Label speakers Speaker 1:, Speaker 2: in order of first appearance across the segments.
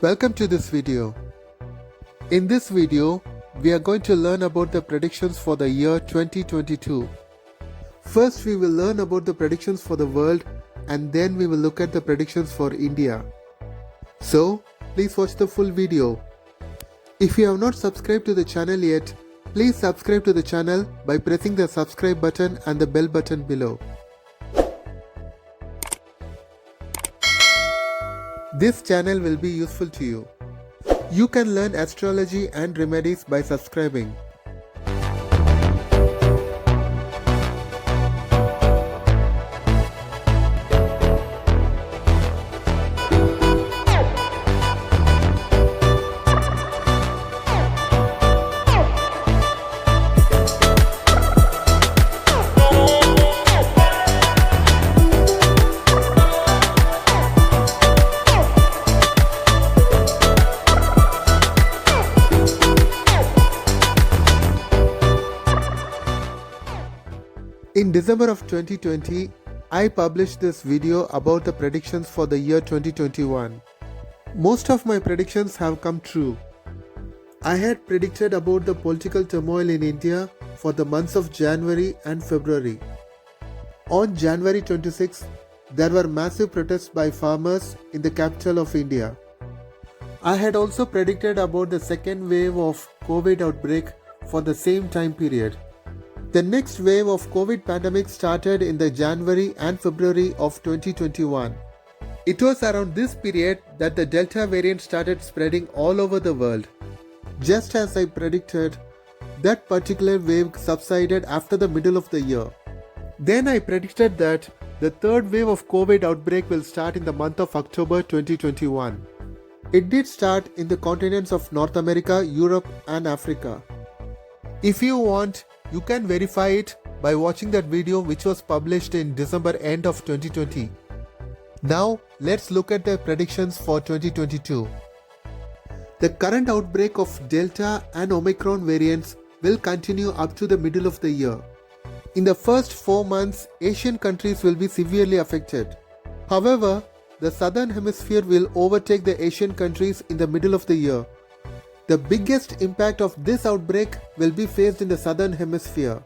Speaker 1: Welcome to this video. In this video, we are going to learn about the predictions for the year 2022. First, we will learn about the predictions for the world and then we will look at the predictions for India. So, please watch the full video. If you have not subscribed to the channel yet, please subscribe to the channel by pressing the subscribe button and the bell button below. This channel will be useful to you. You can learn astrology and remedies by subscribing. In December of 2020, I published this video about the predictions for the year 2021. Most of my predictions have come true. I had predicted about the political turmoil in India for the months of January and February. On January 26, there were massive protests by farmers in the capital of India. I had also predicted about the second wave of COVID outbreak for the same time period. The next wave of COVID pandemic started in the January and February of 2021. It was around this period that the Delta variant started spreading all over the world. Just as I predicted, that particular wave subsided after the middle of the year. Then I predicted that the third wave of COVID outbreak will start in the month of October 2021. It did start in the continents of North America, Europe and Africa. If you want, you can verify it by watching that video which was published in December end of 2020. Now let's look at the predictions for 2022. The current outbreak of Delta and Omicron variants will continue up to the middle of the year. In the first 4 months, Asian countries will be severely affected. However, the southern hemisphere will overtake the Asian countries in the middle of the year. The biggest impact of this outbreak will be faced in the southern hemisphere.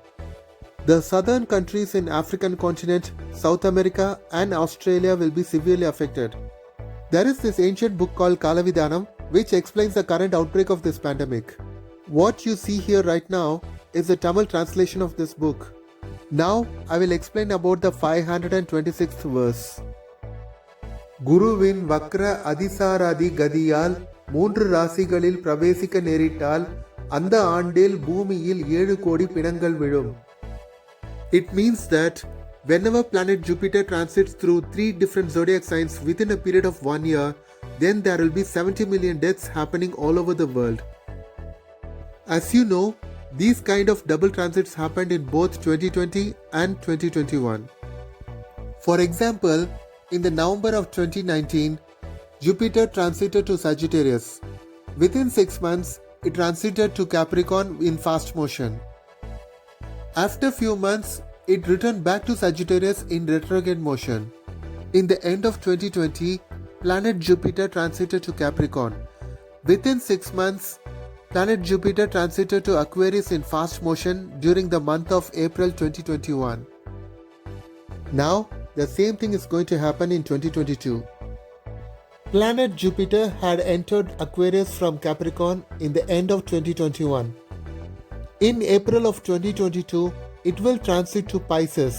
Speaker 1: The southern countries in African continent, South America and Australia will be severely affected. There is this ancient book called Kalavidanam which explains the current outbreak of this pandemic. What you see here right now is the Tamil translation of this book. Now I will explain about the 526th verse. Guruvin Vakra Adisaradi Gadiyal 3 ராசிகளில் பிரவேசிக்க நேரிட்டால் அந்த ஆண்டில் பூமியில் 7 கோடி பிணங்கள் விழும். It means that whenever planet Jupiter transits through 3 different zodiac signs within a period of 1 year, then there will be 70 million deaths happening all over the world. As you know, these kind of double transits happened in both 2020 and 2021. For example, in the November of 2019, Jupiter transited to Sagittarius. Within 6 months, it transited to Capricorn in fast motion. After few months, it returned back to Sagittarius in retrograde motion. In the end of 2020, planet Jupiter transited to Capricorn. Within 6 months, planet Jupiter transited to Aquarius in fast motion during the month of April 2021. Now, the same thing is going to happen in 2022. Planet Jupiter had entered Aquarius from Capricorn in the end of 2021. In April of 2022, it will transit to Pisces.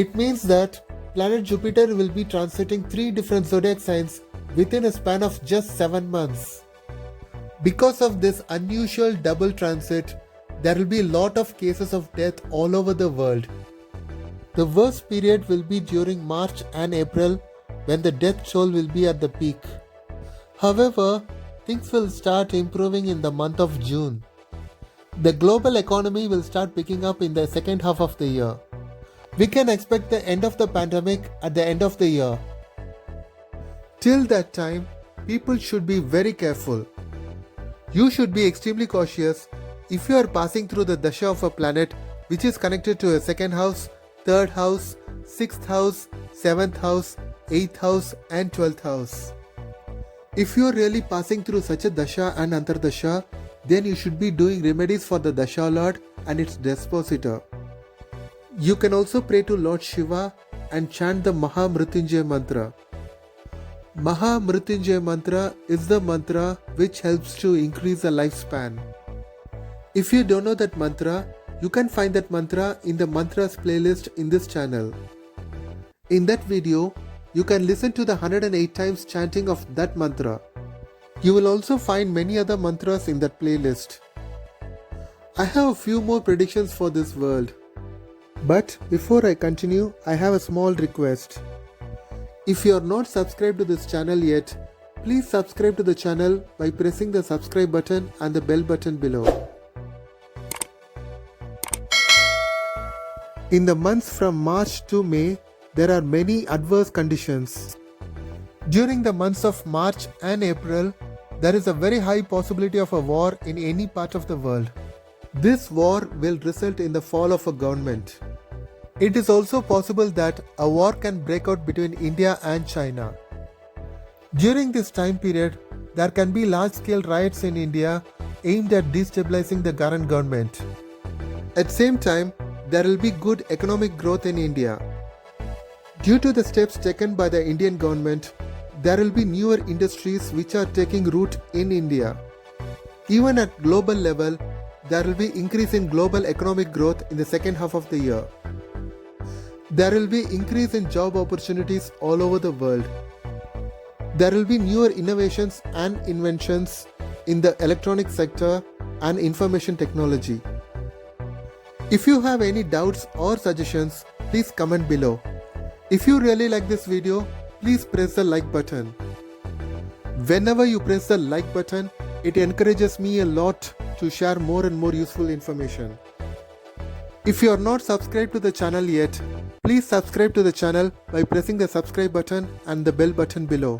Speaker 1: It means that planet Jupiter will be transiting 3 different zodiac signs within a span of just 7 months. Because of this unusual double transit, there will be a lot of cases of death all over the world. The worst period will be during March and April, when the death toll will be at the peak. However, things will start improving in the month of June. The global economy will start picking up in the second half of the year. We can expect the end of the pandemic at the end of the year. Till that time, people should be very careful. You should be extremely cautious if you are passing through the dasha of a planet which is connected to a second house, third house, sixth house, seventh house, 8th house and 12th house. If you are really passing through such a dasha and antardasha, then you should be doing remedies for the Dasha Lord and its dispositor. You can also pray to Lord Shiva and chant the Mahamrityunjay mantra. Mahamrityunjay mantra is the mantra which helps to increase the lifespan. If you don't know that mantra, you can find that mantra in the mantras playlist in this channel. In that video, you can listen to the 108 times chanting of that mantra. You will also find many other mantras in that playlist. I have a few more predictions for this world. But before I continue, I have a small request. If you are not subscribed to this channel yet, please subscribe to the channel by pressing the subscribe button and the bell button below. In the months from March to May, there are many adverse conditions. During the months of March and April, there is a very high possibility of a war in any part of the world. This war will result in the fall of a government. It is also possible that a war can break out between India and China. During this time period, there can be large-scale riots in India aimed at destabilizing the current government. At the same time, there will be good economic growth in India. Due to the steps taken by the Indian government, there will be newer industries which are taking root in India. Even at global level, there will be increase in global economic growth in the second half of the year. There will be increase in job opportunities all over the world. There will be newer innovations and inventions in the electronic sector and information technology. If you have any doubts or suggestions, please comment below. If you really like this video, please press the like button. Whenever you press the like button, it encourages me a lot to share more and more useful information. If you are not subscribed to the channel yet, please subscribe to the channel by pressing the subscribe button and the bell button below.